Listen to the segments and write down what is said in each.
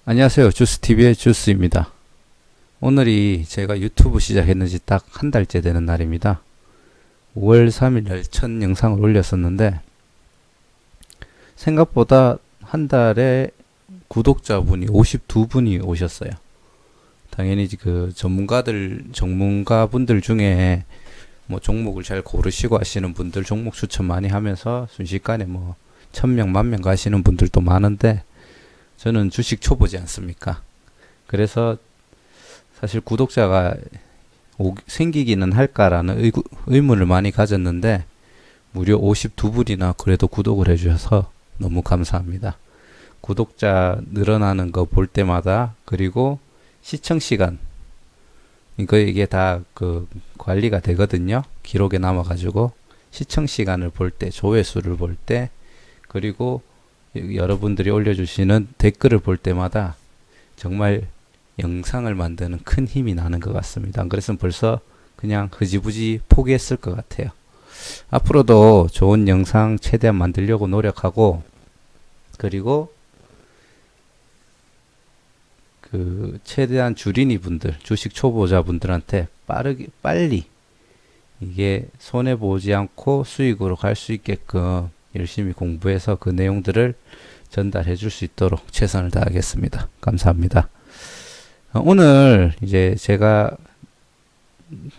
안녕하세요. 주스TV의 주스입니다. 오늘이 제가 유튜브 시작했는지 딱 한 달째 되는 날입니다. 5월 3일 날 첫 영상을 올렸었는데 생각보다 한 달에 구독자분이 52분이 오셨어요. 당연히 그 전문가분들 중에 뭐 종목을 잘 고르시고 하시는 분들 종목 추천 많이 하면서 순식간에 뭐 1000명, 10,000명 가시는 분들도 많은데 저는 주식 초보지 않습니까? 그래서 사실 구독자가 생기기는 할까라는 의문을 많이 가졌는데 무려 52분이나 그래도 구독을 해주셔서 너무 감사합니다. 구독자 늘어나는 거 볼 때마다 그리고 시청 시간 이게 다 그 관리가 되거든요. 기록에 남아가지고 시청 시간을 볼 때, 조회수를 볼 때, 그리고 여러분들이 올려주시는 댓글을 볼 때마다 정말 영상을 만드는 큰 힘이 나는 것 같습니다. 안 그랬으면 벌써 그냥 흐지부지 포기했을 것 같아요. 앞으로도 좋은 영상 최대한 만들려고 노력하고, 그리고 그 최대한 주린이 분들, 주식 초보자 분들한테 빨리 이게 손해보지 않고 수익으로 갈 수 있게끔 열심히 공부해서 그 내용들을 전달해 줄 수 있도록 최선을 다하겠습니다. 감사합니다. 오늘 이제 제가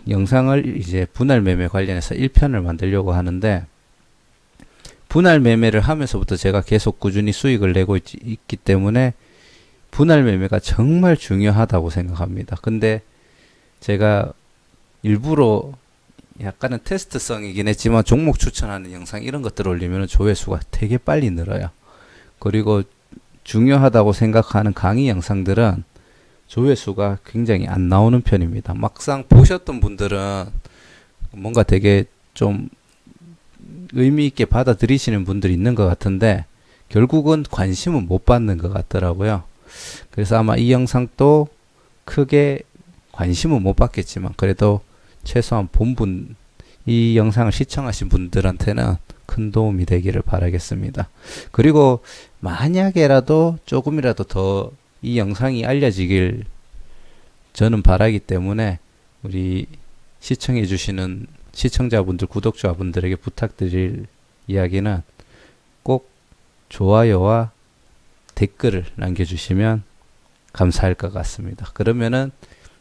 영상을 이제 분할 매매 관련해서 1편을 만들려고 하는데, 분할 매매를 하면서부터 제가 계속 꾸준히 수익을 내고 있기 때문에 분할 매매가 정말 중요하다고 생각합니다. 근데 제가 일부러 약간은 테스트성이긴 했지만 종목 추천하는 영상 이런 것들을 올리면 조회수가 되게 빨리 늘어요. 그리고 중요하다고 생각하는 강의 영상들은 조회수가 굉장히 안 나오는 편입니다. 막상 보셨던 분들은 뭔가 되게 좀 의미 있게 받아들이시는 분들이 있는 것 같은데 결국은 관심은 못 받는 것 같더라고요. 그래서 아마 이 영상도 크게 관심은 못 받겠지만 그래도 최소한 이 영상을 시청하신 분들한테는 큰 도움이 되기를 바라겠습니다. 그리고 만약에라도 조금이라도 더 이 영상이 알려지길 저는 바라기 때문에 우리 시청해 주시는 시청자분들, 구독자분들에게 부탁드릴 이야기는 꼭 좋아요와 댓글을 남겨주시면 감사할 것 같습니다. 그러면은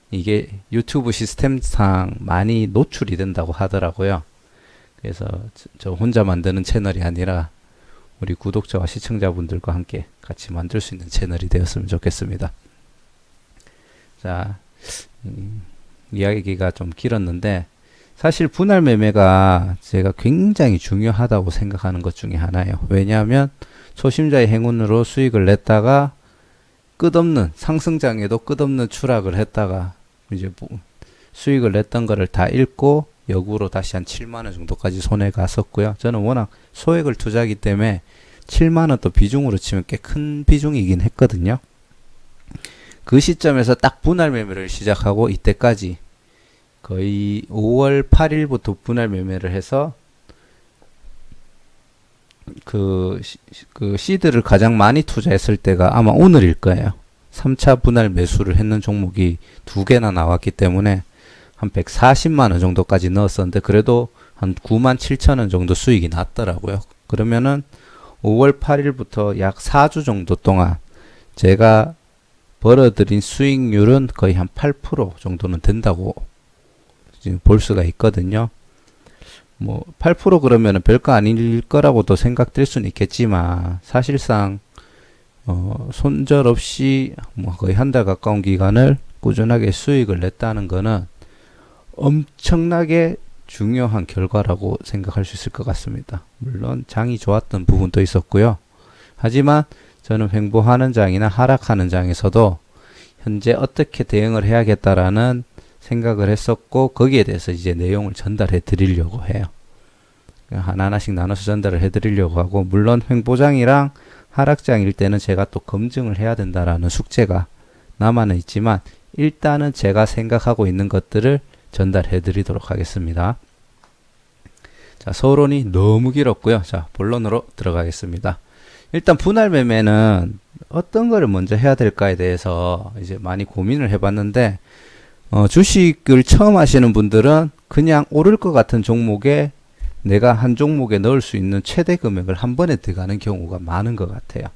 이게 유튜브 시스템상 많이 노출이 된다고 하더라고요. 그래서 저 혼자 만드는 채널이 아니라 우리 구독자와 시청자분들과 함께 같이 만들 수 있는 채널이 되었으면 좋겠습니다. 자, 이야기가 좀 길었는데 사실 분할 매매가 제가 굉장히 중요하다고 생각하는 것 중에 하나예요. 왜냐하면 초심자의 행운으로 수익을 냈다가 끝없는 상승장에도 끝없는 추락을 했다가 이제 수익을 냈던 거를 다 잃고 역으로 다시 한 7만원 정도까지 손해 갔었고요. 저는 워낙 소액을 투자하기 때문에 7만원 또 비중으로 치면 꽤 큰 비중이긴 했거든요. 그 시점에서 딱 분할 매매를 시작하고 이때까지 거의 5월 8일부터 분할 매매를 해서 그 시드를 가장 많이 투자했을 때가 아마 오늘일 거예요. 3차 분할 매수를 했는 종목이 2개나 나왔기 때문에 한 140만원 정도까지 넣었었는데 그래도 한 97,000원 정도 수익이 났더라고요. 그러면은 5월 8일부터 약 4주 정도 동안 제가 벌어들인 수익률은 거의 한 8% 정도는 된다고 지금 볼 수가 있거든요. 뭐 8% 그러면은 별거 아닐 거라고도 생각될 수는 있겠지만 사실상 손절없이 뭐 거의 한 달 가까운 기간을 꾸준하게 수익을 냈다는 거는 엄청나게 중요한 결과라고 생각할 수 있을 것 같습니다. 물론 장이 좋았던 부분도 있었고요. 하지만 저는 횡보하는 장이나 하락하는 장에서도 현재 어떻게 대응을 해야겠다라는 생각을 했었고 거기에 대해서 이제 내용을 전달해 드리려고 해요. 하나하나씩 나눠서 전달을 해 드리려고 하고 물론 횡보장이랑 하락장일 때는 제가 또 검증을 해야 된다라는 숙제가 남아는 있지만 일단은 제가 생각하고 있는 것들을 전달해 드리도록 하겠습니다. 자, 서론이 너무 길었고요. 자, 본론으로 들어가겠습니다. 일단 분할 매매는 어떤 거를 먼저 해야 될까에 대해서 이제 많이 고민을 해봤는데, 주식을 처음 하시는 분들은 그냥 오를 것 같은 종목에 내가 한 종목에 넣을 수 있는 최대 금액을 한 번에 들어가는 경우가 많은 것 같아요.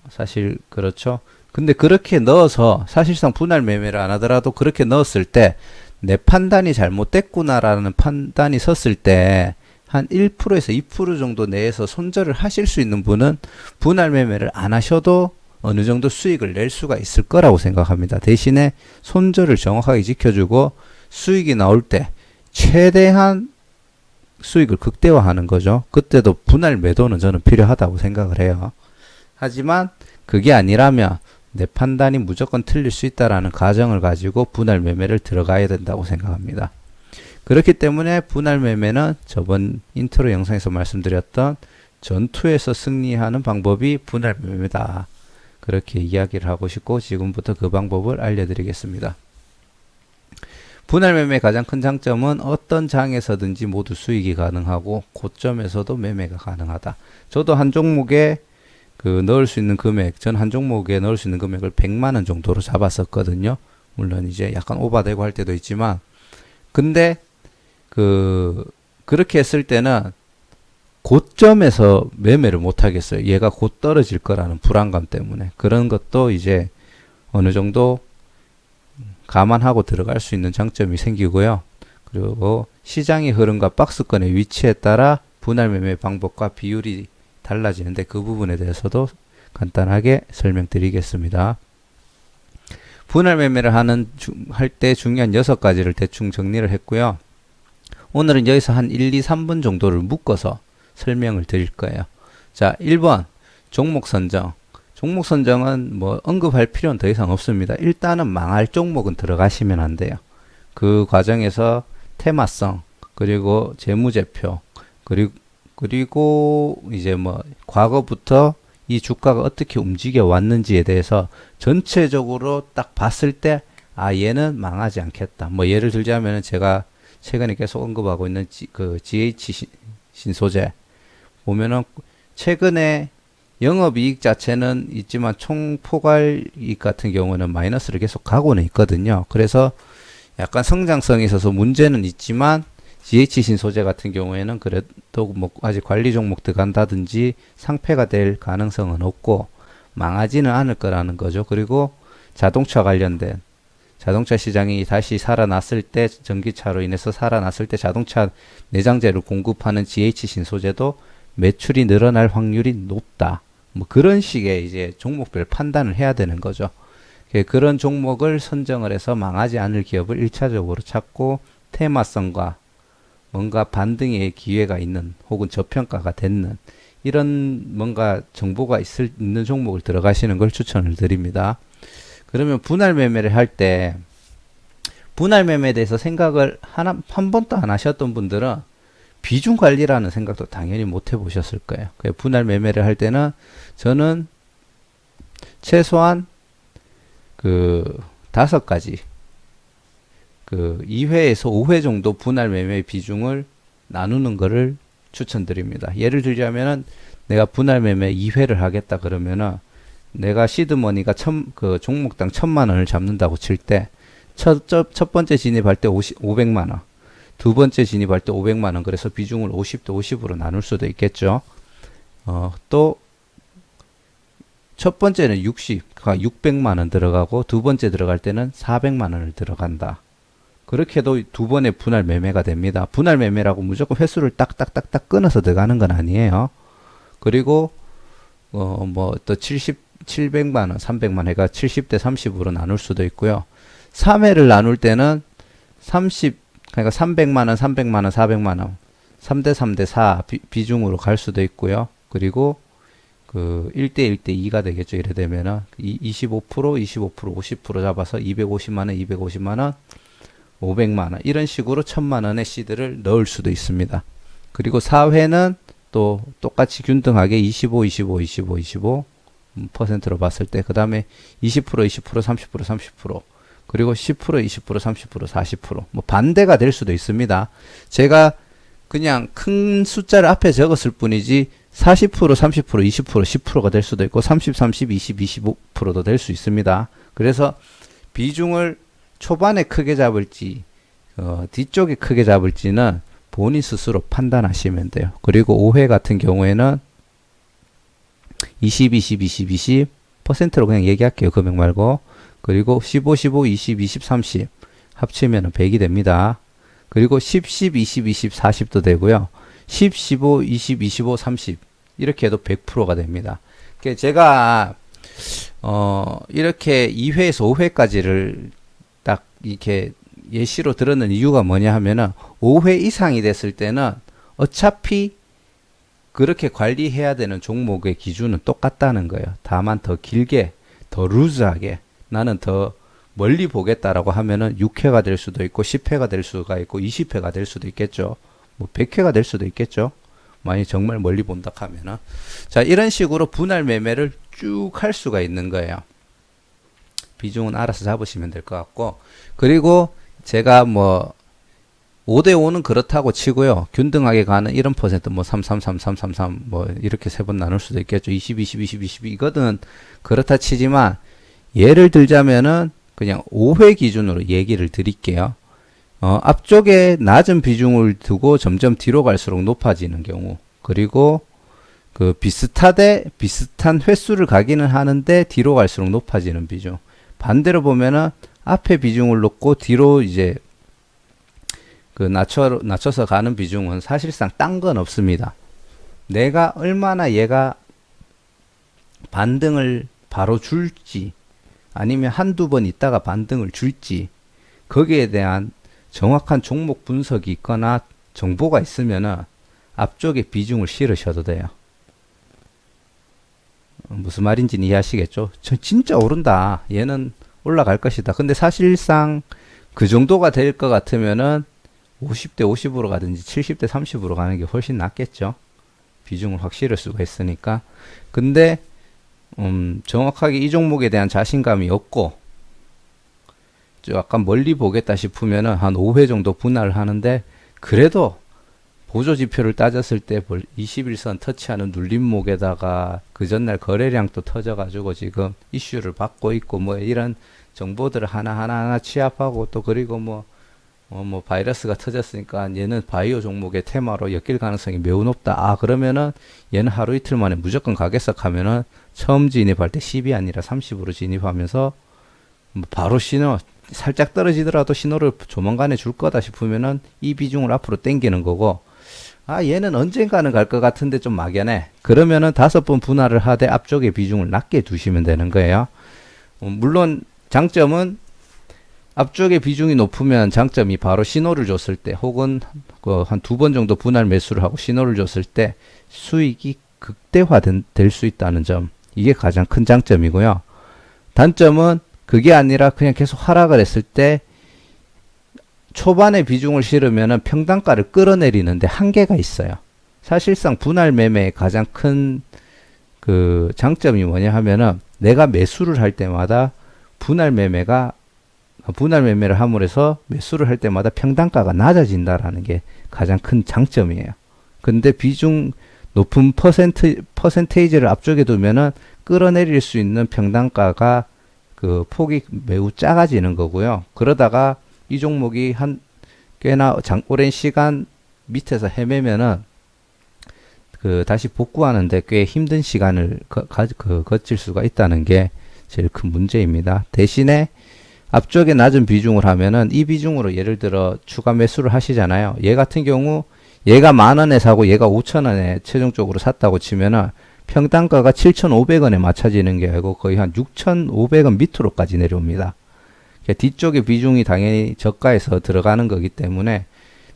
사실 그렇죠. 근데 그렇게 넣어서 사실상 분할 매매를 안 하더라도 그렇게 넣었을 때 내 판단이 잘못됐구나라는 판단이 섰을 때 한 1%에서 2% 정도 내에서 손절을 하실 수 있는 분은 분할 매매를 안 하셔도 어느 정도 수익을 낼 수가 있을 거라고 생각합니다. 대신에 손절을 정확하게 지켜주고 수익이 나올 때 최대한 수익을 극대화하는 거죠. 그때도 분할 매도는 저는 필요하다고 생각을 해요. 하지만 그게 아니라면 내 판단이 무조건 틀릴 수 있다라는 가정을 가지고 분할 매매를 들어가야 된다고 생각합니다. 그렇기 때문에 분할 매매는 저번 인트로 영상에서 말씀드렸던 전투에서 승리하는 방법이 분할 매매다. 그렇게 이야기를 하고 싶고 지금부터 그 방법을 알려드리겠습니다. 분할 매매의 가장 큰 장점은 어떤 장에서든지 모두 수익이 가능하고 고점에서도 매매가 가능하다. 저도 한 종목에 넣을 수 있는 금액, 전 한 종목에 넣을 수 있는 금액을 100만 원 정도로 잡았었거든요. 물론 이제 약간 오바되고 할 때도 있지만, 근데 그렇게 했을 때는 고점에서 매매를 못 하겠어요. 얘가 곧 떨어질 거라는 불안감 때문에. 그런 것도 이제 어느 정도 감안하고 들어갈 수 있는 장점이 생기고요. 그리고 시장의 흐름과 박스권의 위치에 따라 분할 매매 방법과 비율이 달라지는데 그 부분에 대해서도 간단하게 설명드리겠습니다. 분할 매매를 할 때 중요한 6가지를 대충 정리를 했고요. 오늘은 여기서 한 1, 2, 3분 정도를 묶어서 설명을 드릴 거예요. 자, 1번 종목 선정. 종목 선정은 뭐 언급할 필요는 더 이상 없습니다. 일단은 망할 종목은 들어가시면 안 돼요. 그 과정에서 테마성, 그리고 재무제표, 그리고 이제 뭐 과거부터 이 주가가 어떻게 움직여 왔는지에 대해서 전체적으로 딱 봤을 때 얘는 망하지 않겠다. 뭐 예를 들자면은 제가 최근에 계속 언급하고 있는 GH 신소재 보면은 최근에 영업이익 자체는 있지만 총포괄이익 같은 경우는 마이너스를 계속 가고는 있거든요. 그래서 약간 성장성이 있어서 문제는 있지만 GH신 소재 같은 경우에는 그래도 뭐 아직 관리 종목 들어간다든지 상패가 될 가능성은 없고 망하지는 않을 거라는 거죠. 그리고 자동차 관련된 자동차 시장이 다시 살아났을 때 전기차로 인해서 살아났을 때 자동차 내장재를 공급하는 GH신 소재도 매출이 늘어날 확률이 높다. 뭐 그런 식의 이제 종목별 판단을 해야 되는 거죠. 그런 종목을 선정을 해서 망하지 않을 기업을 1차적으로 찾고 테마성과 뭔가 반등의 기회가 있는 혹은 저평가가 됐는 이런 뭔가 정보가 있는 종목을 들어가시는 걸 추천을 드립니다. 그러면 분할 매매를 할 때 분할 매매에 대해서 생각을 한 번도 안 하셨던 분들은 비중 관리라는 생각도 당연히 못 해보셨을 거예요. 분할 매매를 할 때는 저는 최소한 5가지 2회에서 5회 정도 분할 매매 비중을 나누는 것을 추천드립니다. 예를 들자면은 내가 분할 매매 2회를 하겠다 그러면은 내가 시드머니가 종목당 1000만 원을 잡는다고 칠 때 첫 번째 진입할 때 500만 원, 두 번째 진입할 때 500만 원, 그래서 비중을 50대 50으로 나눌 수도 있겠죠. 또 첫 번째는 600만 원 들어가고 두 번째 들어갈 때는 400만 원을 들어간다. 그렇게 해도 두 번의 분할 매매가 됩니다. 분할 매매라고 무조건 횟수를 딱딱딱딱 끊어서 들어가는 건 아니에요. 그리고 뭐 또 700만 원, 300만 원 해가 70대 30으로 나눌 수도 있고요. 3회를 나눌 때는 그러니까 300만 원, 300만 원, 400만 원, 3대 3대 4 비중으로 갈 수도 있고요. 그리고 1대 1대 2가 되겠죠. 이래 되면은 25%, 50% 잡아서 250만 원, 250만 원, 500만 원 이런 식으로 1000만 원의 시드를 넣을 수도 있습니다. 그리고 4회는 또 똑같이 균등하게 25, 25, 25, 25 퍼센트로 봤을 때 그 다음에 20%, 20%, 30%, 30% 그리고 10%, 20%, 30%, 40% 뭐 반대가 될 수도 있습니다. 제가 그냥 큰 숫자를 앞에 적었을 뿐이지 40%, 30%, 20%, 10%가 될 수도 있고 30, 30, 20, 25%도 될 수 있습니다. 그래서 비중을 초반에 크게 잡을지 뒤쪽에 크게 잡을지는 본인 스스로 판단하시면 돼요. 그리고 5회 같은 경우에는 20, 20, 20, 20 퍼센트로 그냥 얘기할게요. 금액 말고. 그리고 15, 15, 20, 20, 30 합치면 100이 됩니다. 그리고 10, 10, 20, 20, 40도 되고요. 10, 15, 20, 25, 30 이렇게 해도 100%가 됩니다. 제가 이렇게 2회에서 5회까지를 딱 이렇게 예시로 들었는 이유가 뭐냐 하면은 5회 이상이 됐을 때는 어차피 그렇게 관리해야 되는 종목의 기준은 똑같다는 거예요. 다만 더 길게, 더 루즈하게 나는 더 멀리 보겠다라고 하면은 6회가 될 수도 있고 10회가 될 수가 있고 20회가 될 수도 있겠죠. 뭐 100회가 될 수도 있겠죠. 만약 정말 멀리 본다 하면은. 자, 이런 식으로 분할 매매를 쭉 할 수가 있는 거예요. 비중은 알아서 잡으시면 될 것 같고. 그리고 제가 뭐 5대5는 그렇다고 치고요. 균등하게 가는 이런 퍼센트 뭐 333, 뭐 이렇게 세 번 나눌 수도 있겠죠. 20, 20, 20, 20 이거는 그렇다 치지만 예를 들자면은 그냥 5회 기준으로 얘기를 드릴게요. 앞쪽에 낮은 비중을 두고 점점 뒤로 갈수록 높아지는 경우, 그리고 그 비슷한 횟수를 가기는 하는데 뒤로 갈수록 높아지는 비중. 반대로 보면은 앞에 비중을 놓고 뒤로 이제 그 낮춰서 가는 비중은 사실상 딴 건 없습니다. 내가 얼마나 얘가 반등을 바로 줄지, 아니면 한두 번 있다가 반등을 줄지, 거기에 대한 정확한 종목 분석이 있거나 정보가 있으면은 앞쪽에 비중을 실으셔도 돼요. 무슨 말인지는 이해하시겠죠? 저 진짜 오른다. 얘는 올라갈 것이다. 근데 사실상 그 정도가 될 것 같으면은 50대 50으로 가든지 70대 30으로 가는 게 훨씬 낫겠죠. 비중을 확 실을 수가 있으니까. 근데 정확하게 이 종목에 대한 자신감이 없고 약간 멀리 보겠다 싶으면은 한 5회 정도 분할을 하는데, 그래도 보조 지표를 따졌을 때 21선 터치하는 눌림목에다가 그 전날 거래량도 터져가지고 지금 이슈를 받고 있고 뭐 이런 정보들을 하나하나 취합하고, 또 그리고 뭐 바이러스가 터졌으니까 얘는 바이오 종목의 테마로 엮일 가능성이 매우 높다. 그러면은 얘는 하루 이틀 만에 무조건 가겠석 하면은 처음 진입할 때 10이 아니라 30으로 진입하면서 바로 신호, 살짝 떨어지더라도 신호를 조만간에 줄 거다 싶으면은 이 비중을 앞으로 당기는 거고, 얘는 언젠가는 갈 것 같은데 좀 막연해. 그러면은 5번 분할을 하되 앞쪽에 비중을 낮게 두시면 되는 거예요. 물론 장점은 앞쪽에 비중이 높으면 장점이 바로 신호를 줬을 때, 혹은 한 2번 정도 분할 매수를 하고 신호를 줬을 때 수익이 극대화될 수 있다는 점, 이게 가장 큰 장점이고요. 단점은 그게 아니라 그냥 계속 하락을 했을 때 초반에 비중을 실으면은 평단가를 끌어내리는데 한계가 있어요. 사실상 분할 매매의 가장 큰 그 장점이 뭐냐 하면은, 내가 매수를 할 때마다 분할 매매를 함으로 해서 매수를 할 때마다 평단가가 낮아진다라는 게 가장 큰 장점이에요. 근데 비중 높은 퍼센테이지를 앞쪽에 두면은 끌어내릴 수 있는 평단가가 그 폭이 매우 작아지는 거고요. 그러다가 이 종목이 꽤나 오랜 시간 밑에서 헤매면은 다시 복구하는데 꽤 힘든 시간을 거칠 수가 있다는 게 제일 큰 문제입니다. 대신에 앞쪽에 낮은 비중을 하면은 이 비중으로 예를 들어 추가 매수를 하시잖아요. 얘 같은 경우 얘가 10,000원에 사고 얘가 5,000원에 최종적으로 샀다고 치면은 평단가가 7,500원에 맞춰지는 게 아니고 거의 한 6,500원 밑으로까지 내려옵니다. 뒤쪽에 비중이 당연히 저가에서 들어가는 거기 때문에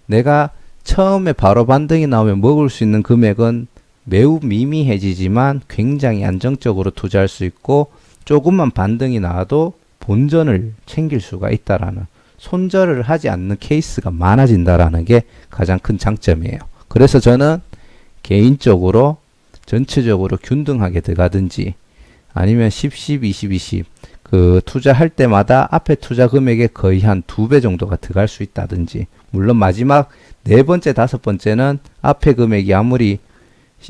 내가 처음에 바로 반등이 나오면 먹을 수 있는 금액은 매우 미미해지지만 굉장히 안정적으로 투자할 수 있고, 조금만 반등이 나와도 본전을 챙길 수가 있다라는, 손절을 하지 않는 케이스가 많아진다라는 게 가장 큰 장점이에요. 그래서 저는 개인적으로 전체적으로 균등하게 들어가든지 아니면 10, 10, 20, 20 그 투자할 때마다 앞에 투자 금액의 거의 한 2배 정도가 들어갈 수 있다든지, 물론 마지막 4번째, 5번째는 앞에 금액이 아무리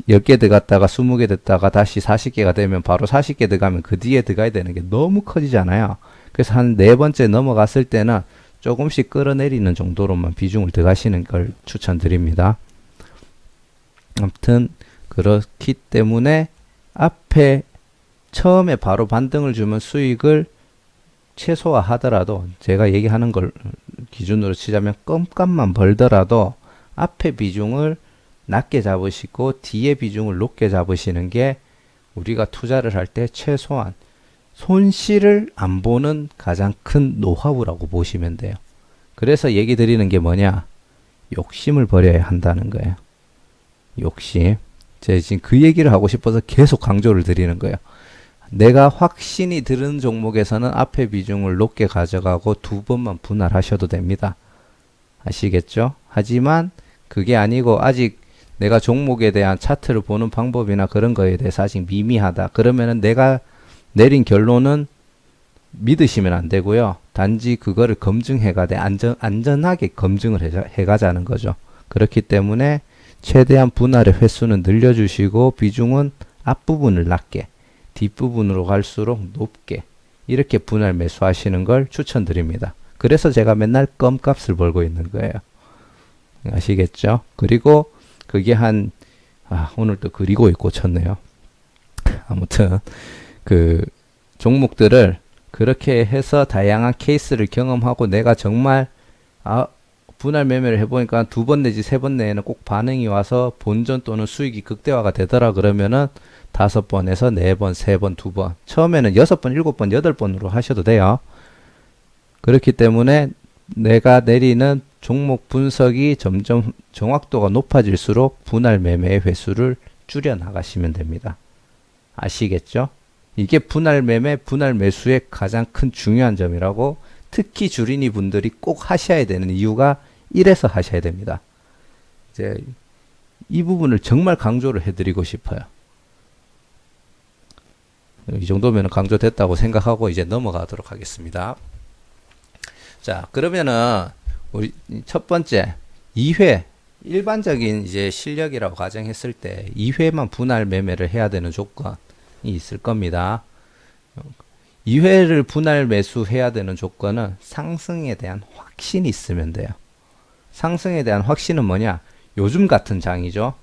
10개 들어갔다가 20개 됐다가 다시 40개가 되면 바로 40개 들어가면 그 뒤에 들어가야 되는 게 너무 커지잖아요. 그래서 한 네 번째 넘어갔을 때는 조금씩 끌어내리는 정도로만 비중을 들어가시는 걸 추천드립니다. 아무튼 그렇기 때문에 앞에 처음에 바로 반등을 주면 수익을 최소화하더라도 제가 얘기하는 걸 기준으로 치자면 껌값만 벌더라도 앞에 비중을 낮게 잡으시고 뒤에 비중을 높게 잡으시는 게 우리가 투자를 할 때 최소한 손실을 안 보는 가장 큰 노하우라고 보시면 돼요. 그래서 얘기 드리는 게 뭐냐? 욕심을 버려야 한다는 거예요. 욕심. 제가 지금 그 얘기를 하고 싶어서 계속 강조를 드리는 거예요. 내가 확신이 드는 종목에서는 앞에 비중을 높게 가져가고 두 번만 분할하셔도 됩니다. 아시겠죠? 하지만 그게 아니고 아직 내가 종목에 대한 차트를 보는 방법이나 그런 거에 대해서 아직 미미하다. 그러면은 내가 내린 결론은 믿으시면 안 되고요. 단지 그거를 검증해가되 안전하게 검증을 해가자는 거죠. 그렇기 때문에 최대한 분할의 횟수는 늘려주시고 비중은 앞부분을 낮게 뒷부분으로 갈수록 높게 이렇게 분할 매수하시는 걸 추천드립니다. 그래서 제가 맨날 껌값을 벌고 있는 거예요. 아시겠죠? 그리고 그게 오늘 또 그리고 있고 쳤네요. 아무튼 그 종목들을 그렇게 해서 다양한 케이스를 경험하고 내가 정말 분할 매매를 해보니까 두 번 내지 세 번 내에는 꼭 반응이 와서 본전 또는 수익이 극대화가 되더라 그러면은 5번에서 4번, 3번, 2번 처음에는 6번, 7번, 8번으로 하셔도 돼요. 그렇기 때문에 내가 내리는 종목 분석이 점점 정확도가 높아질수록 분할 매매의 횟수를 줄여 나가시면 됩니다. 아시겠죠? 이게 분할 매매, 분할 매수의 가장 큰 중요한 점이라고 특히 주린이 분들이 꼭 하셔야 되는 이유가 이래서 하셔야 됩니다. 이제 이 부분을 정말 강조를 해드리고 싶어요. 이 정도면 강조됐다고 생각하고 이제 넘어가도록 하겠습니다. 자, 그러면은 우리 첫 번째 2회 일반적인 이제 실력이라고 가정했을 때 2회만 분할 매매를 해야 되는 조건이 있을 겁니다. 2회를 분할 매수해야 되는 조건은 상승에 대한 확신이 있으면 돼요. 상승에 대한 확신은 뭐냐? 요즘 같은 장이죠.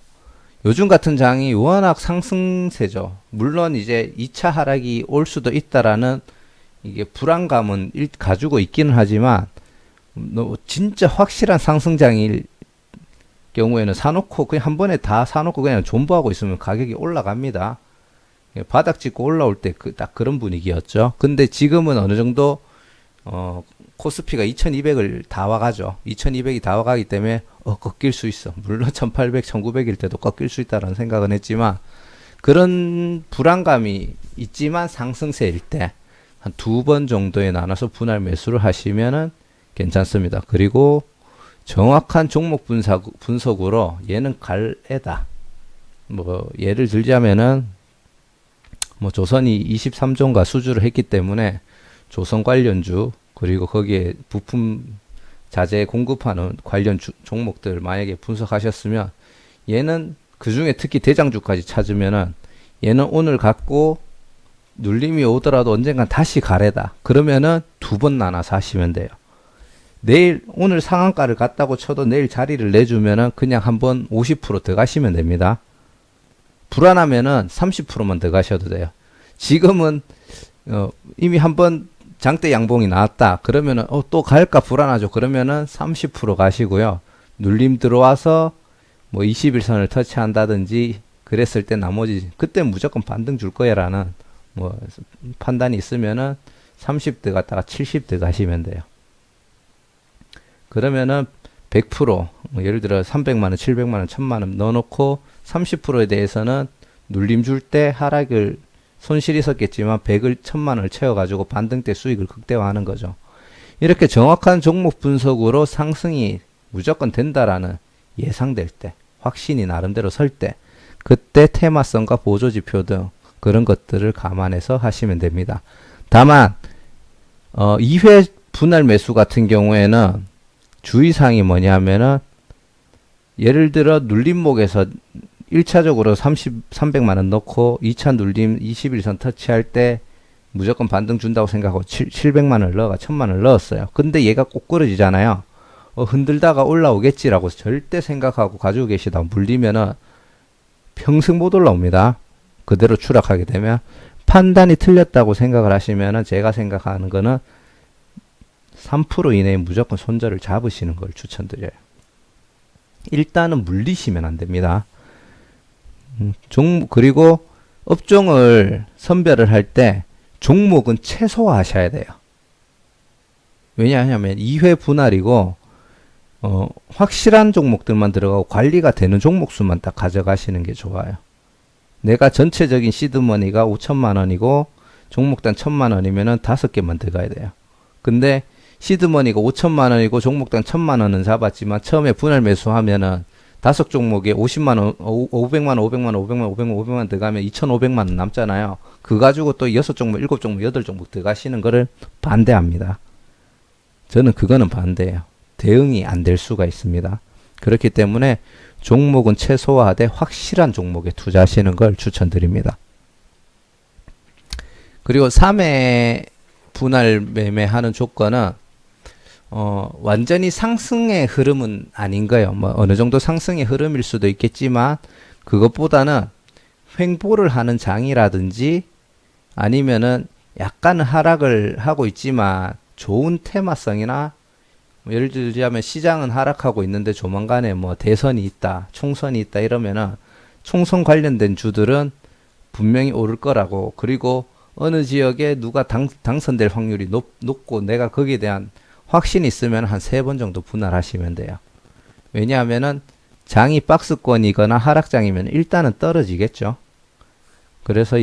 요즘 같은 장이 워낙 상승세죠. 물론 이제 2차 하락이 올 수도 있다라는 이게 불안감은 가지고 있기는 하지만 진짜 확실한 상승장일 경우에는 사놓고 그냥 한 번에 다 사놓고 그냥 존버하고 있으면 가격이 올라갑니다. 바닥 찍고 올라올 때 딱 그런 분위기였죠. 근데 지금은 어느 정도 코스피가 2200을 다 와가죠. 2200이 다 와가기 때문에 꺾일 수 있어. 물론 1800, 1900일 때도 꺾일 수 있다는 생각은 했지만 그런 불안감이 있지만 상승세일 때 한 2번 정도에 나눠서 분할 매수를 하시면은 괜찮습니다. 그리고 정확한 종목 분석으로 얘는 갈 애다. 뭐 예를 들자면은 뭐 조선이 23종가 수주를 했기 때문에 조선 관련주 그리고 거기에 부품 자재 공급하는 관련 종목들 만약에 분석하셨으면 얘는 그 중에 특히 대장주까지 찾으면은 얘는 오늘 갖고 눌림이 오더라도 언젠간 다시 가래다. 그러면은 2번 나눠서 하시면 돼요. 내일 오늘 상한가를 갔다고 쳐도 내일 자리를 내주면은 그냥 한번 50% 들어가시면 됩니다. 불안하면은 30%만 들어가셔도 돼요. 지금은 이미 한번 장대 양봉이 나왔다. 그러면은 또 갈까 불안하죠. 그러면은 30% 가시고요. 눌림 들어와서 뭐 21선을 터치한다든지 그랬을 때 나머지 그때 무조건 반등 줄 거야라는 뭐 판단이 있으면은 30대 갔다가 70대 가시면 돼요. 그러면은 100% 예를 들어 300만원, 700만원, 1000만원 넣어놓고 30%에 대해서는 눌림 줄 때 하락을 손실이 있었겠지만 100을 1000만원을 채워가지고 반등 때 수익을 극대화하는 거죠. 이렇게 정확한 종목 분석으로 상승이 무조건 된다라는 예상될 때 확신이 나름대로 설 때 그때 테마성과 보조지표 등 그런 것들을 감안해서 하시면 됩니다. 다만 2회 분할 매수 같은 경우에는 주의사항이 뭐냐면은 예를 들어 눌림목에서 1차적으로 300만 원 넣고 2차 눌림 21선 터치할 때 무조건 반등 준다고 생각하고 700만 원을 넣어가 1000만 원을 넣었어요. 근데 얘가 꼬꾸러지잖아요. 흔들다가 올라오겠지라고 절대 생각하고 가지고 계시다 물리면은 평생 못 올라옵니다. 그대로 추락하게 되면. 판단이 틀렸다고 생각을 하시면은 제가 생각하는 거는 3% 이내에 무조건 손절을 잡으시는 걸 추천드려요. 일단은 물리시면 안 됩니다. 그리고 업종을 선별을 할 때 종목은 최소화하셔야 돼요. 왜냐하면 2회 분할이고 확실한 종목들만 들어가고 관리가 되는 종목 수만 딱 가져가시는 게 좋아요. 내가 전체적인 시드머니가 5천만 원이고 종목당 1000만 원이면은 5개만 들어가야 돼요. 근데 시드머니가 5천만 원이고 종목당 1000만 원은 잡았지만 처음에 분할 매수하면은 5종목에 50만 원, 500만 원, 500만 원, 500만 원, 500만 원, 500만 원 들어가면 2,500만 원 남잖아요. 그거 가지고 또 6종목, 7종목, 8종목 들어가시는 거를 반대합니다. 저는 그거는 반대예요. 대응이 안 될 수가 있습니다. 그렇기 때문에 종목은 최소화하되 확실한 종목에 투자하시는 걸 추천드립니다. 그리고 3회 분할 매매하는 조건은 완전히 상승의 흐름은 아닌 거예요. 뭐 어느 정도 상승의 흐름일 수도 있겠지만 그것보다는 횡보를 하는 장이라든지 아니면은 약간 하락을 하고 있지만 좋은 테마성이나 예를 들자면 시장은 하락하고 있는데 조만간에 뭐 대선이 있다, 총선이 있다 이러면은 총선 관련된 주들은 분명히 오를 거라고, 그리고 어느 지역에 누가 당선될 확률이 높고 내가 거기에 대한 확신이 있으면 한 3번 정도 분할하시면 돼요. 왜냐하면은 장이 박스권이거나 하락장이면 일단은 떨어지겠죠. 그래서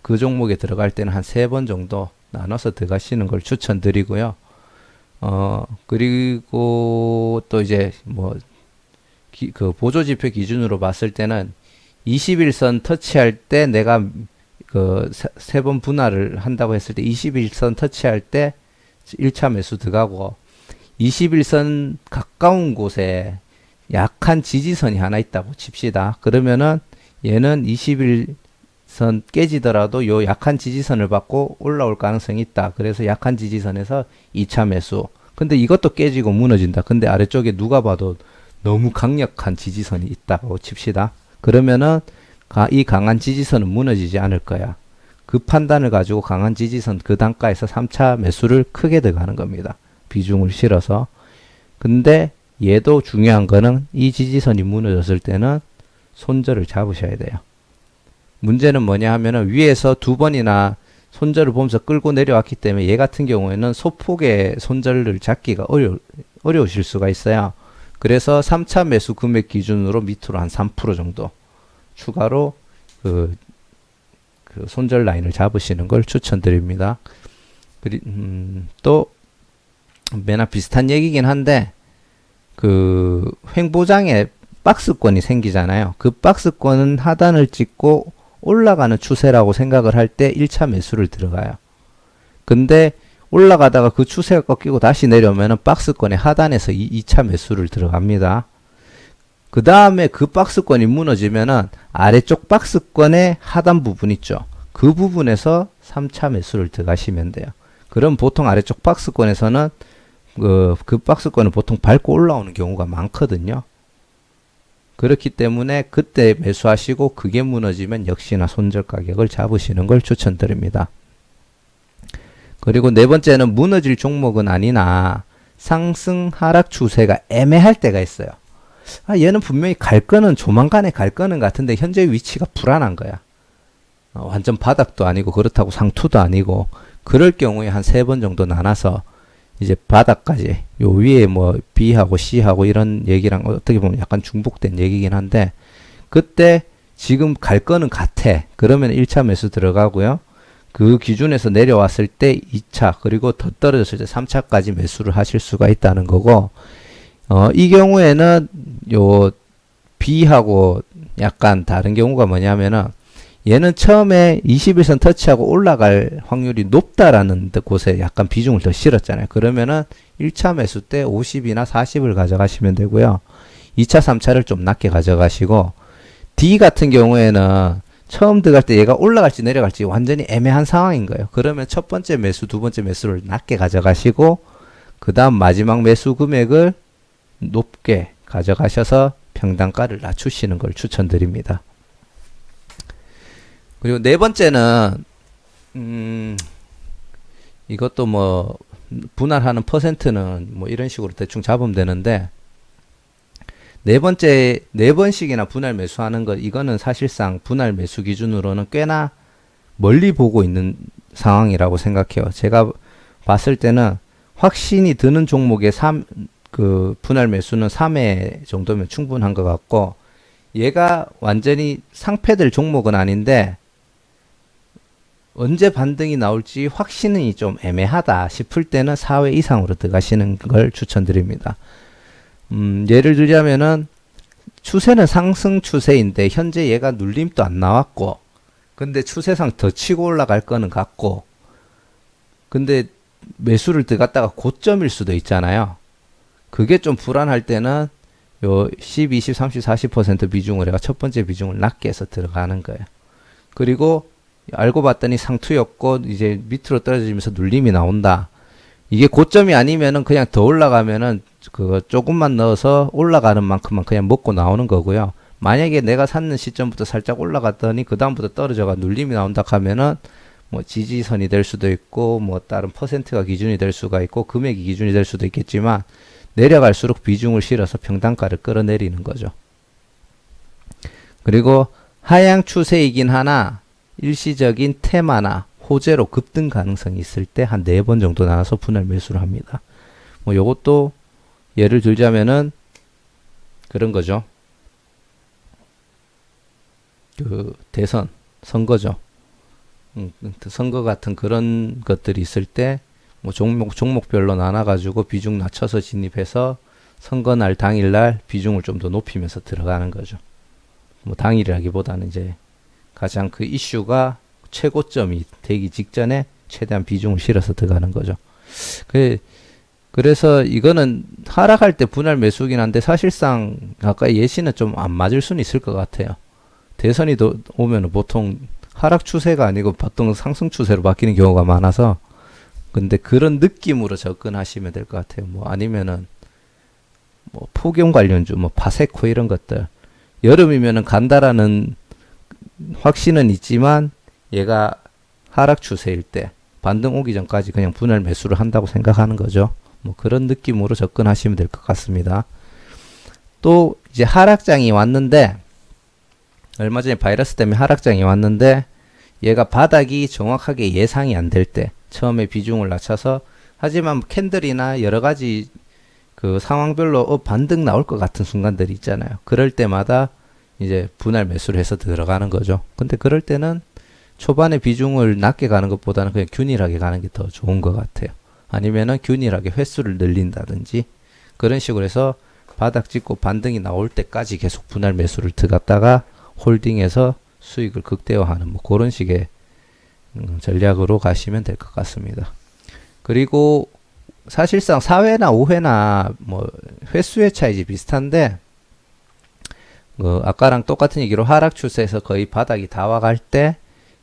그 종목에 들어갈 때는 한 3번 정도 나눠서 들어가시는 걸 추천드리고요. 그리고 또 이제 그 보조지표 기준으로 봤을 때는 21선 터치할 때 내가 그 3번 분할을 한다고 했을 때 21선 터치할 때 1차 매수 들어가고 21선 가까운 곳에 약한 지지선이 하나 있다고 칩시다. 그러면은 얘는 21선 깨지더라도 요 약한 지지선을 받고 올라올 가능성이 있다. 그래서 약한 지지선에서 2차 매수. 근데 이것도 깨지고 무너진다. 근데 아래쪽에 누가 봐도 너무 강력한 지지선이 있다고 칩시다. 그러면은 이 강한 지지선은 무너지지 않을 거야. 그 판단을 가지고 강한 지지선 그 단가에서 3차 매수를 크게 들어가는 겁니다. 비중을 실어서. 근데 얘도 중요한 거는 이 지지선이 무너졌을 때는 손절을 잡으셔야 돼요. 문제는 뭐냐 하면은 위에서 2번이나 손절을 보면서 끌고 내려왔기 때문에 얘 같은 경우에는 소폭의 손절을 잡기가 어려우실 수가 있어요. 그래서 3차 매수 금액 기준으로 밑으로 한 3% 정도 추가로 그 손절 라인을 잡으시는 걸 추천드립니다. 또 매나 비슷한 얘기긴 한데 그 횡보장에 박스권이 생기잖아요. 그 박스권은 하단을 찍고 올라가는 추세라고 생각을 할 때 1차 매수를 들어가요. 근데 올라가다가 그 추세가 꺾이고 다시 내려오면은 박스권의 하단에서 2차 매수를 들어갑니다. 그 다음에 그 박스권이 무너지면은 아래쪽 박스권의 하단 부분 있죠. 그 부분에서 3차 매수를 들어가시면 돼요. 그럼 보통 아래쪽 박스권에서는 그 박스권을 보통 밟고 올라오는 경우가 많거든요. 그렇기 때문에 그때 매수하시고 그게 무너지면 역시나 손절 가격을 잡으시는 걸 추천드립니다. 그리고 네 번째는 무너질 종목은 아니나 상승 하락 추세가 애매할 때가 있어요. 얘는 분명히 갈 거는 조만간에 갈 거는 같은데 현재 위치가 불안한 거야. 완전 바닥도 아니고 그렇다고 상투도 아니고 그럴 경우에 한 3번 정도 나눠서 이제 바닥까지 요 위에 뭐 B하고 C하고 이런 얘기랑 어떻게 보면 약간 중복된 얘기긴 한데 그때 지금 갈 거는 같아. 그러면 1차 매수 들어가고요. 그 기준에서 내려왔을 때 2차 그리고 더 떨어졌을 때 3차까지 매수를 하실 수가 있다는 거고 이 경우에는 요 B하고 약간 다른 경우가 뭐냐면은 얘는 처음에 21선 터치하고 올라갈 확률이 높다라는 곳에 약간 비중을 더 실었잖아요. 그러면은 1차 매수 때 50이나 40을 가져가시면 되고요. 2차, 3차를 좀 낮게 가져가시고 D 같은 경우에는 처음 들어갈 때 얘가 올라갈지 내려갈지 완전히 애매한 상황인 거예요. 그러면 첫 번째 매수, 두 번째 매수를 낮게 가져가시고 그 다음 마지막 매수 금액을 높게 가져가셔서 평단가를 낮추시는 걸 추천드립니다. 그리고 네 번째는 이것도 뭐 분할하는 퍼센트는 뭐 이런 식으로 대충 잡으면 되는데 네 번째, 네 번씩이나 분할 매수하는 것, 이거는 사실상 분할 매수 기준으로는 꽤나 멀리 보고 있는 상황이라고 생각해요. 제가 봤을 때는 확신이 드는 종목의 분할 매수는 3회 정도면 충분한 것 같고, 얘가 완전히 상폐될 종목은 아닌데, 언제 반등이 나올지 확신이 좀 애매하다 싶을 때는 4회 이상으로 들어가시는 걸 추천드립니다. 예를 들자면은 추세는 상승 추세인데 현재 얘가 눌림도 안 나왔고 근데 추세상 더 치고 올라갈 거는 같고 근데 매수를 들어갔다가 고점일 수도 있잖아요. 그게 좀 불안할 때는 요 10, 20, 30, 40% 비중을 내가 첫 번째 비중을 낮게 해서 들어가는 거예요. 그리고 알고 봤더니 상투였고 이제 밑으로 떨어지면서 눌림이 나온다. 이게 고점이 아니면은 그냥 더 올라가면은 그거 조금만 넣어서 올라가는 만큼만 그냥 먹고 나오는 거고요. 만약에 내가 샀는 시점부터 살짝 올라갔더니 그 다음부터 떨어져가 눌림이 나온다 하면은 뭐 지지선이 될 수도 있고 뭐 다른 퍼센트가 기준이 될 수가 있고 금액이 기준이 될 수도 있겠지만 내려갈수록 비중을 실어서 평단가를 끌어내리는 거죠. 그리고 하향 추세이긴 하나 일시적인 테마나 호재로 급등 가능성이 있을 때 한 4번 정도 나눠서 분할 매수를 합니다. 뭐 요것도 예를 들자면은 그런 거죠. 그 대선 선거죠. 선거 같은 그런 것들이 있을 때 뭐 종목별로 나눠가지고 비중 낮춰서 진입해서 선거날 당일날 비중을 좀 더 높이면서 들어가는 거죠. 뭐 당일이라기보다는 이제 가장 그 이슈가 최고점이 되기 직전에 최대한 비중을 실어서 들어가는 거죠. 그래서 이거는 하락할 때 분할 매수긴 한데 사실상 아까 예시는 좀 안 맞을 수는 있을 것 같아요. 대선이 오면 보통 하락 추세가 아니고 보통 상승 추세로 바뀌는 경우가 많아서 근데 그런 느낌으로 접근하시면 될 것 같아요. 뭐 아니면은 뭐 폭염 관련주 뭐 파세코 이런 것들 여름이면은 간다라는 확신은 있지만 얘가 하락 추세일 때 반등 오기 전까지 그냥 분할 매수를 한다고 생각하는 거죠. 뭐 그런 느낌으로 접근하시면 될 것 같습니다. 또 이제 하락장이 왔는데 얼마 전에 바이러스 때문에 하락장이 왔는데 얘가 바닥이 정확하게 예상이 안 될 때 처음에 비중을 낮춰서 하지만 캔들이나 여러 가지 그 상황별로 반등 나올 것 같은 순간들이 있잖아요. 그럴 때마다 이제 분할 매수를 해서 들어가는 거죠. 근데 그럴 때는 초반에 비중을 낮게 가는 것보다는 그냥 균일하게 가는 게 더 좋은 것 같아요. 아니면은 균일하게 횟수를 늘린다든지 그런 식으로 해서 바닥 찍고 반등이 나올 때까지 계속 분할 매수를 들어갔다가 홀딩해서 수익을 극대화하는 뭐 그런 식의 전략으로 가시면 될 것 같습니다. 그리고 사실상 4회나 5회나 뭐 횟수의 차이지 비슷한데 아까랑 똑같은 얘기로 하락 추세에서 거의 바닥이 다 와갈 때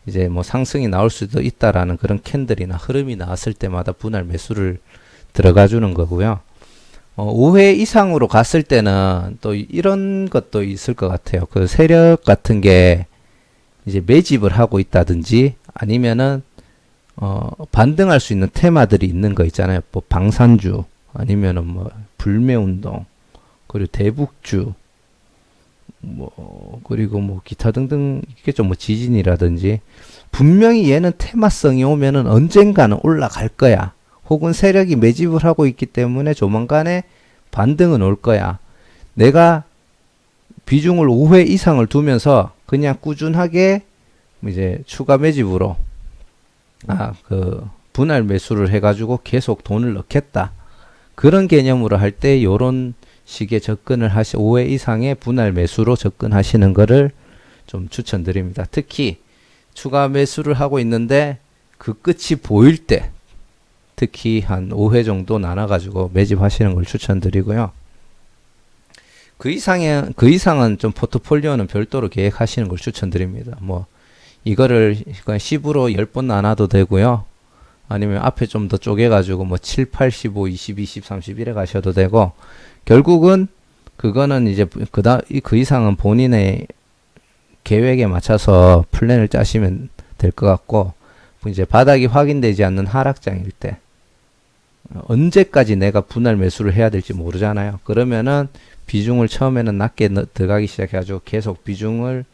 이제 뭐 상승이 나올 수도 있다라는 그런 캔들이나 흐름이 나왔을 때마다 분할 매수를 들어가 주는 거고요. 5회 이상으로 갔을 때는 또 이런 것도 있을 것 같아요. 그 세력 같은 게 이제 매집을 하고 있다든지 아니면은 반등할 수 있는 테마들이 있는 거 있잖아요. 뭐 방산주 아니면은 뭐 불매운동 그리고 대북주 뭐 그리고 뭐 기타 등등 있겠죠. 뭐 지진이라든지 분명히 얘는 테마성이 오면은 언젠가는 올라갈 거야. 혹은 세력이 매집을 하고 있기 때문에 조만간에 반등은 올 거야. 내가 비중을 5회 이상을 두면서 그냥 꾸준하게 이제 추가 매집으로 분할 매수를 해가지고 계속 돈을 넣겠다. 그런 개념으로 할 때 요런 식의 접근을 5회 이상의 분할 매수로 접근하시는 거를 좀 추천드립니다. 특히 추가 매수를 하고 있는데 그 끝이 보일 때 특히 한 5회 정도 나눠가지고 매집하시는 걸 추천드리고요. 그 이상은 좀 포트폴리오는 별도로 계획하시는 걸 추천드립니다. 뭐, 이거를 그냥 10으로 10번 나눠도 되고요. 아니면 앞에 좀 더 쪼개가지고 뭐 7, 8, 15, 20, 20, 31에 가셔도 되고, 결국은 그거는 이제 그 이상은 본인의 계획에 맞춰서 플랜을 짜시면 될 것 같고, 이제 바닥이 확인되지 않는 하락장일 때, 언제까지 내가 분할 매수를 해야 될지 모르잖아요. 그러면은 비중을 처음에는 낮게 들어가기 시작해가지고 계속 비중을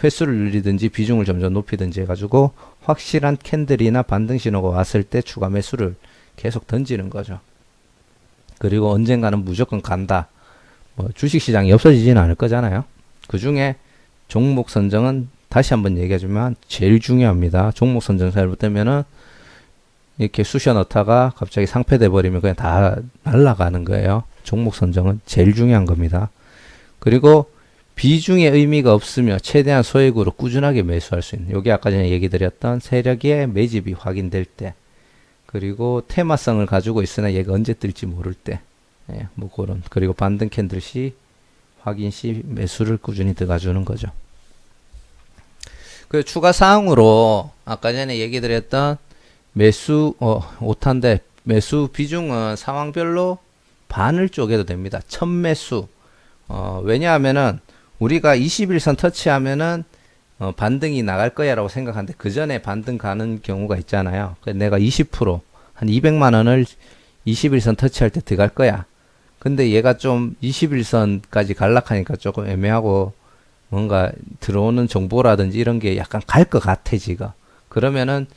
횟수를 늘리든지 비중을 점점 높이든지 해가지고 확실한 캔들이나 반등 신호가 왔을 때 추가 매수를 계속 던지는 거죠. 그리고 언젠가는 무조건 간다. 뭐 주식시장이 없어지지는 않을 거잖아요. 그 중에 종목 선정은 다시 한번 얘기해주면 제일 중요합니다. 종목 선정 잘못되면은 이렇게 쑤셔 넣다가 갑자기 상폐돼 버리면 그냥 다 날아가는 거예요. 종목 선정은 제일 중요한 겁니다. 그리고 비중의 의미가 없으며 최대한 소액으로 꾸준하게 매수할 수 있는, 요게 아까 전에 얘기 드렸던 세력의 매집이 확인될 때, 그리고 테마성을 가지고 있으나 얘가 언제 뜰지 모를 때, 예, 뭐 그런, 그리고 반등 캔들 시 확인 시 매수를 꾸준히 들어가주는 거죠. 그 추가 사항으로 아까 전에 얘기 드렸던 매수 5탄데 매수 비중은 상황별로 반을 쪼개도 됩니다. 첫 매수. 왜냐하면은 우리가 21선 터치하면은 반등이 나갈 거야라고 생각하는데 그 전에 반등 가는 경우가 있잖아요. 내가 20%, 한 200만 원을 21선 터치할 때 들어갈 거야. 근데 얘가 좀 21선까지 갈락하니까 조금 애매하고 뭔가 들어오는 정보라든지 이런 게 약간 갈 것 같아 지금. 그러면은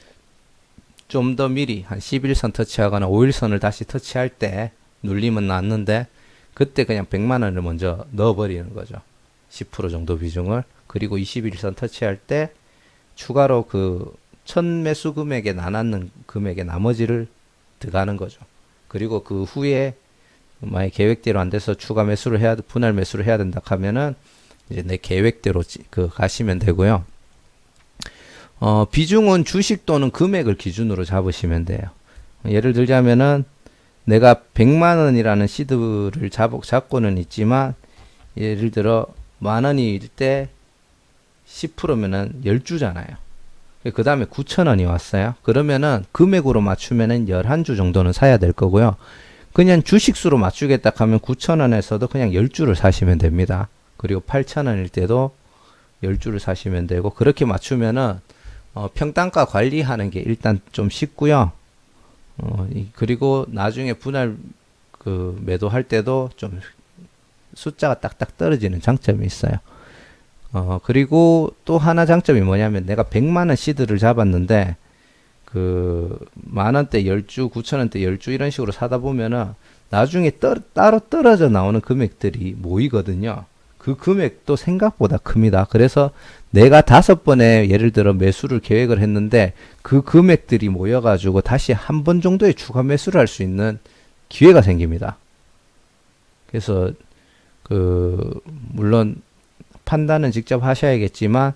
좀 더 미리 한 11선 터치하거나 5일선을 다시 터치할 때 눌리면 났는데 그때 그냥 100만 원을 먼저 넣어버리는 거죠. 10% 정도 비중을. 그리고 21선 터치할 때 추가로 그 첫 매수 금액에 나눴는 금액의 나머지를 들어가는 거죠. 그리고 그 후에 만약 계획대로 안 돼서 추가 매수를 해야, 분할 매수를 해야 된다 하면은 이제 내 계획대로 가시면 되고요. 비중은 주식 또는 금액을 기준으로 잡으시면 돼요. 예를 들자면은 내가 100만 원이라는 시드를 잡고는 있지만 예를 들어 만 원일 때 10%면은 10주잖아요. 그 다음에 9천 원이 왔어요. 그러면은 금액으로 맞추면은 11주 정도는 사야 될 거고요. 그냥 주식수로 맞추겠다 하면 9천 원에서도 그냥 10주를 사시면 됩니다. 그리고 8천 원일 때도 10주를 사시면 되고 그렇게 맞추면은 평단가 관리하는 게 일단 좀 쉽고요. 그리고 나중에 분할 매도할 때도 좀 숫자가 딱딱 떨어지는 장점이 있어요. 그리고 또 하나 장점이 뭐냐면 내가 100만원 시드를 잡았는데 만원대 10주, 9천원대 10주 이런 식으로 사다 보면은 나중에 따로 떨어져 나오는 금액들이 모이거든요. 그 금액도 생각보다 큽니다. 그래서 내가 5번에 예를 들어 매수를 계획을 했는데 그 금액들이 모여가지고 다시 한 번 정도의 추가 매수를 할 수 있는 기회가 생깁니다. 그래서 물론 판단은 직접 하셔야겠지만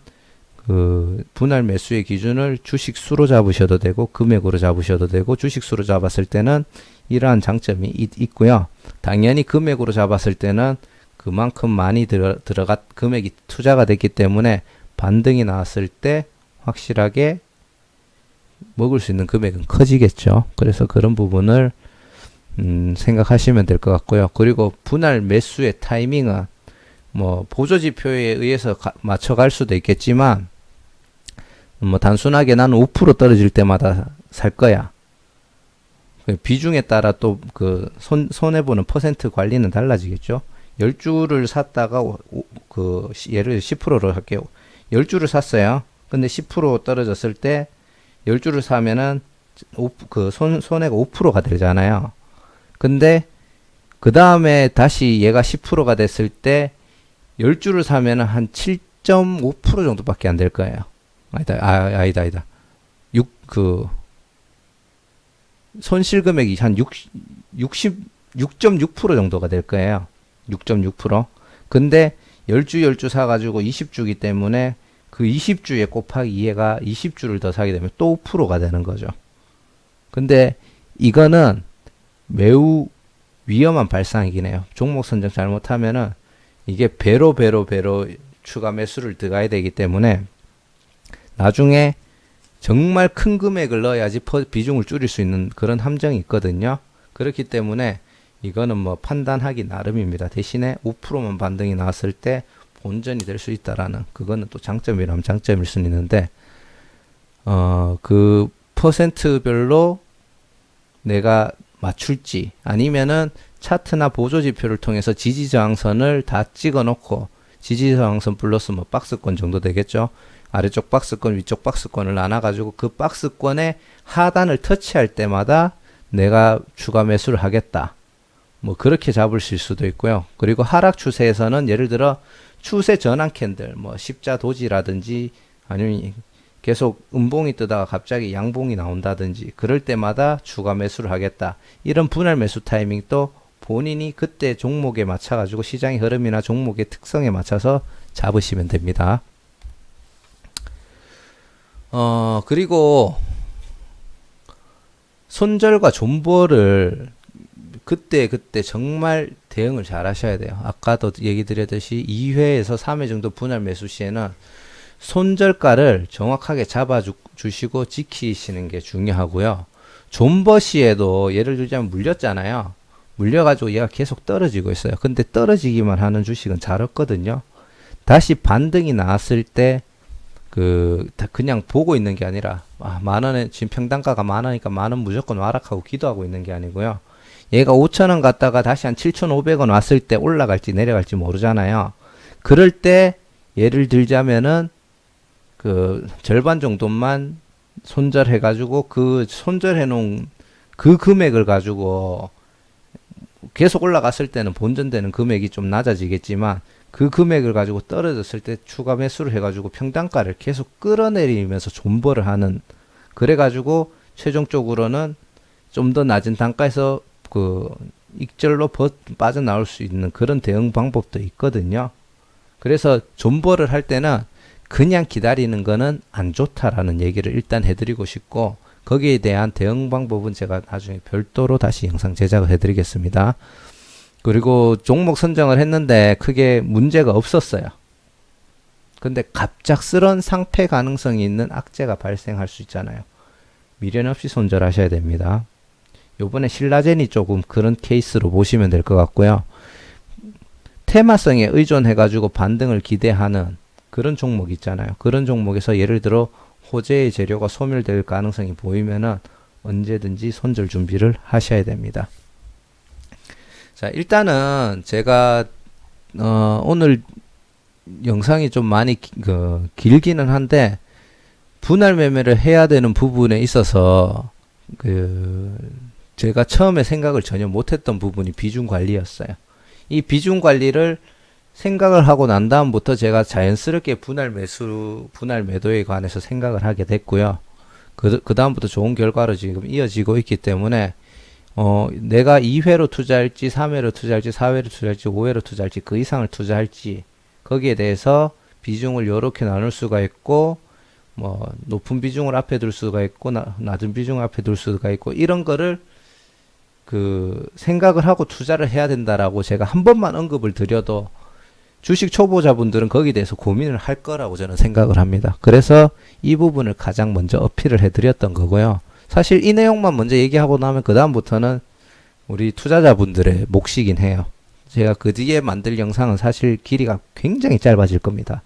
분할 매수의 기준을 주식수로 잡으셔도 되고 금액으로 잡으셔도 되고 주식수로 잡았을 때는 이러한 장점이 있고요. 당연히 금액으로 잡았을 때는 그만큼 많이 들어간 금액이 투자가 됐기 때문에 반등이 나왔을 때 확실하게 먹을 수 있는 금액은 커지겠죠. 그래서 그런 부분을 생각하시면 될 것 같고요. 그리고 분할 매수의 타이밍은 뭐 보조지표에 의해서 맞춰갈 수도 있겠지만 뭐 단순하게 나는 5% 떨어질 때마다 살 거야. 비중에 따라 또 손해보는 퍼센트 관리는 달라지겠죠. 10주를 샀다가 예를 들어 10%로 할게요. 10주를 샀어요. 근데 10% 떨어졌을 때 10주를 사면은 손해가 5%가 되잖아요. 근데 그 다음에 다시 얘가 10%가 됐을 때 10주를 사면은 한 7.5% 정도밖에 안 될 거예요. 아니다. 손실 금액이 한 6.6% 정도가 될 거예요. 6.6%. 근데 10주 사가지고 20주기 때문에 그 20주에 곱하기 2가 20주를 더 사게 되면 또 5%가 되는 거죠. 근데 이거는 매우 위험한 발상이긴 해요. 종목 선정 잘못하면은 이게 배로 추가 매수를 들어가야 되기 때문에 나중에 정말 큰 금액을 넣어야지 비중을 줄일 수 있는 그런 함정이 있거든요. 그렇기 때문에 이거는 뭐 판단하기 나름입니다. 대신에 5%만 반등이 나왔을 때 본전이 될 수 있다라는, 그거는 또 장점이라면 장점일 수는 있는데, 그 퍼센트별로 내가 맞출지 아니면은 차트나 보조지표를 통해서 지지저항선을 다 찍어 놓고, 지지저항선 플러스 뭐 박스권 정도 되겠죠. 아래쪽 박스권, 위쪽 박스권을 나눠가지고 그 박스권의 하단을 터치할 때마다 내가 추가 매수를 하겠다. 뭐 그렇게 잡으실 수도 있고요. 그리고 하락 추세에서는 예를 들어 추세 전환 캔들, 뭐 십자 도지라든지 아니면 계속 음봉이 뜨다가 갑자기 양봉이 나온다든지 그럴 때마다 추가 매수를 하겠다. 이런 분할 매수 타이밍 또 본인이 그때 종목에 맞춰가지고 시장의 흐름이나 종목의 특성에 맞춰서 잡으시면 됩니다. 그리고 손절과 존버를 그때 정말 대응을 잘 하셔야 돼요. 아까도 얘기 드렸듯이 2회에서 3회 정도 분할 매수 시에는 손절가를 정확하게 잡아주시고 지키시는 게 중요하고요. 존버 시에도 예를 들자면 물렸잖아요. 물려가지고 얘가 계속 떨어지고 있어요. 근데 떨어지기만 하는 주식은 잘 없거든요. 다시 반등이 나왔을 때 그냥 보고 있는 게 아니라, 만원에, 지금 평단가가 만원이니까 만원 무조건 와락하고 기도하고 있는 게 아니고요. 얘가 5천원 갔다가 다시 한 7,500원 왔을 때 올라갈지 내려갈지 모르잖아요. 그럴 때, 예를 들자면은, 절반 정도만 손절해가지고, 손절해놓은 그 금액을 가지고, 계속 올라갔을 때는 본전되는 금액이 좀 낮아지겠지만, 그 금액을 가지고 떨어졌을 때 추가 매수를 해가지고 평단가를 계속 끌어내리면서 존버를 하는, 그래가지고 최종적으로는 좀 더 낮은 단가에서 익절로 빠져나올 수 있는 그런 대응 방법도 있거든요. 그래서 존버를 할 때는 그냥 기다리는 거는 안 좋다라는 얘기를 일단 해드리고 싶고, 거기에 대한 대응 방법은 제가 나중에 별도로 다시 영상 제작을 해드리겠습니다. 그리고 종목 선정을 했는데 크게 문제가 없었어요. 근데 갑작스런 상패 가능성이 있는 악재가 발생할 수 있잖아요. 미련 없이 손절하셔야 됩니다. 요번에 신라젠이 조금 그런 케이스로 보시면 될 것 같고요. 테마성에 의존해가지고 반등을 기대하는 그런 종목 있잖아요. 그런 종목에서 예를 들어 호재의 재료가 소멸될 가능성이 보이면은 언제든지 손절 준비를 하셔야 됩니다. 자, 일단은 제가 오늘 영상이 좀 많이 길기는 한데, 분할 매매를 해야 되는 부분에 있어서 제가 처음에 생각을 전혀 못했던 부분이 비중 관리였어요. 이 비중 관리를 생각을 하고 난 다음부터 제가 자연스럽게 분할 매도에 관해서 생각을 하게 됐고요. 그 다음부터 좋은 결과로 지금 이어지고 있기 때문에 내가 2회로 투자할지 3회로 투자할지 4회로 투자할지 5회로 투자할지 그 이상을 투자할지 거기에 대해서 비중을 요렇게 나눌 수가 있고, 뭐 높은 비중을 앞에 둘 수가 있고 낮은 비중을 앞에 둘 수가 있고, 이런 거를 생각을 하고 투자를 해야 된다라고 제가 한 번만 언급을 드려도 주식 초보자분들은 거기에 대해서 고민을 할 거라고 저는 생각을 합니다. 그래서 이 부분을 가장 먼저 어필을 해드렸던 거고요. 사실 이 내용만 먼저 얘기하고 나면 그 다음부터는 우리 투자자분들의 몫이긴 해요. 제가 그 뒤에 만들 영상은 사실 길이가 굉장히 짧아질 겁니다.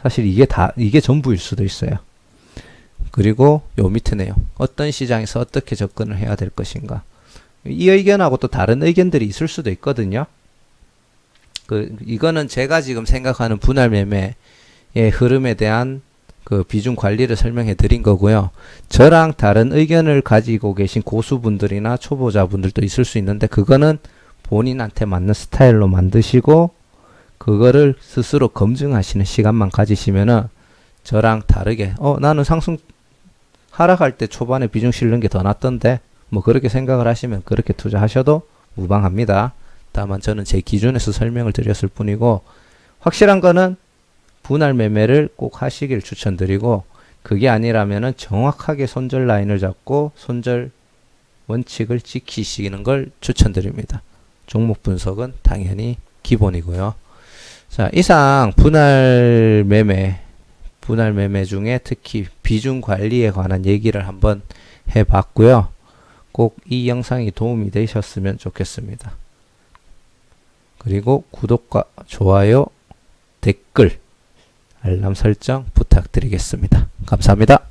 사실 이게 전부일 수도 있어요. 그리고 요 밑에 내용, 어떤 시장에서 어떻게 접근을 해야 될 것인가, 이 의견하고 또 다른 의견들이 있을 수도 있거든요. 이거는 제가 지금 생각하는 분할 매매의 흐름에 대한 비중 관리를 설명해 드린 거고요. 저랑 다른 의견을 가지고 계신 고수분들이나 초보자분들도 있을 수 있는데, 그거는 본인한테 맞는 스타일로 만드시고 그거를 스스로 검증하시는 시간만 가지시면은 저랑 다르게 나는 하락할 때 초반에 비중 실는 게 더 낫던데, 뭐 그렇게 생각을 하시면 그렇게 투자하셔도 무방합니다. 다만 저는 제 기준에서 설명을 드렸을 뿐이고, 확실한 거는 분할 매매를 꼭 하시길 추천드리고, 그게 아니라면은 정확하게 손절 라인을 잡고 손절 원칙을 지키시는 걸 추천드립니다. 종목 분석은 당연히 기본이고요. 자, 이상 분할 매매 중에 특히 비중 관리에 관한 얘기를 한번 해봤고요. 꼭 이 영상이 도움이 되셨으면 좋겠습니다. 그리고 구독과 좋아요, 댓글, 알람 설정 부탁드리겠습니다. 감사합니다.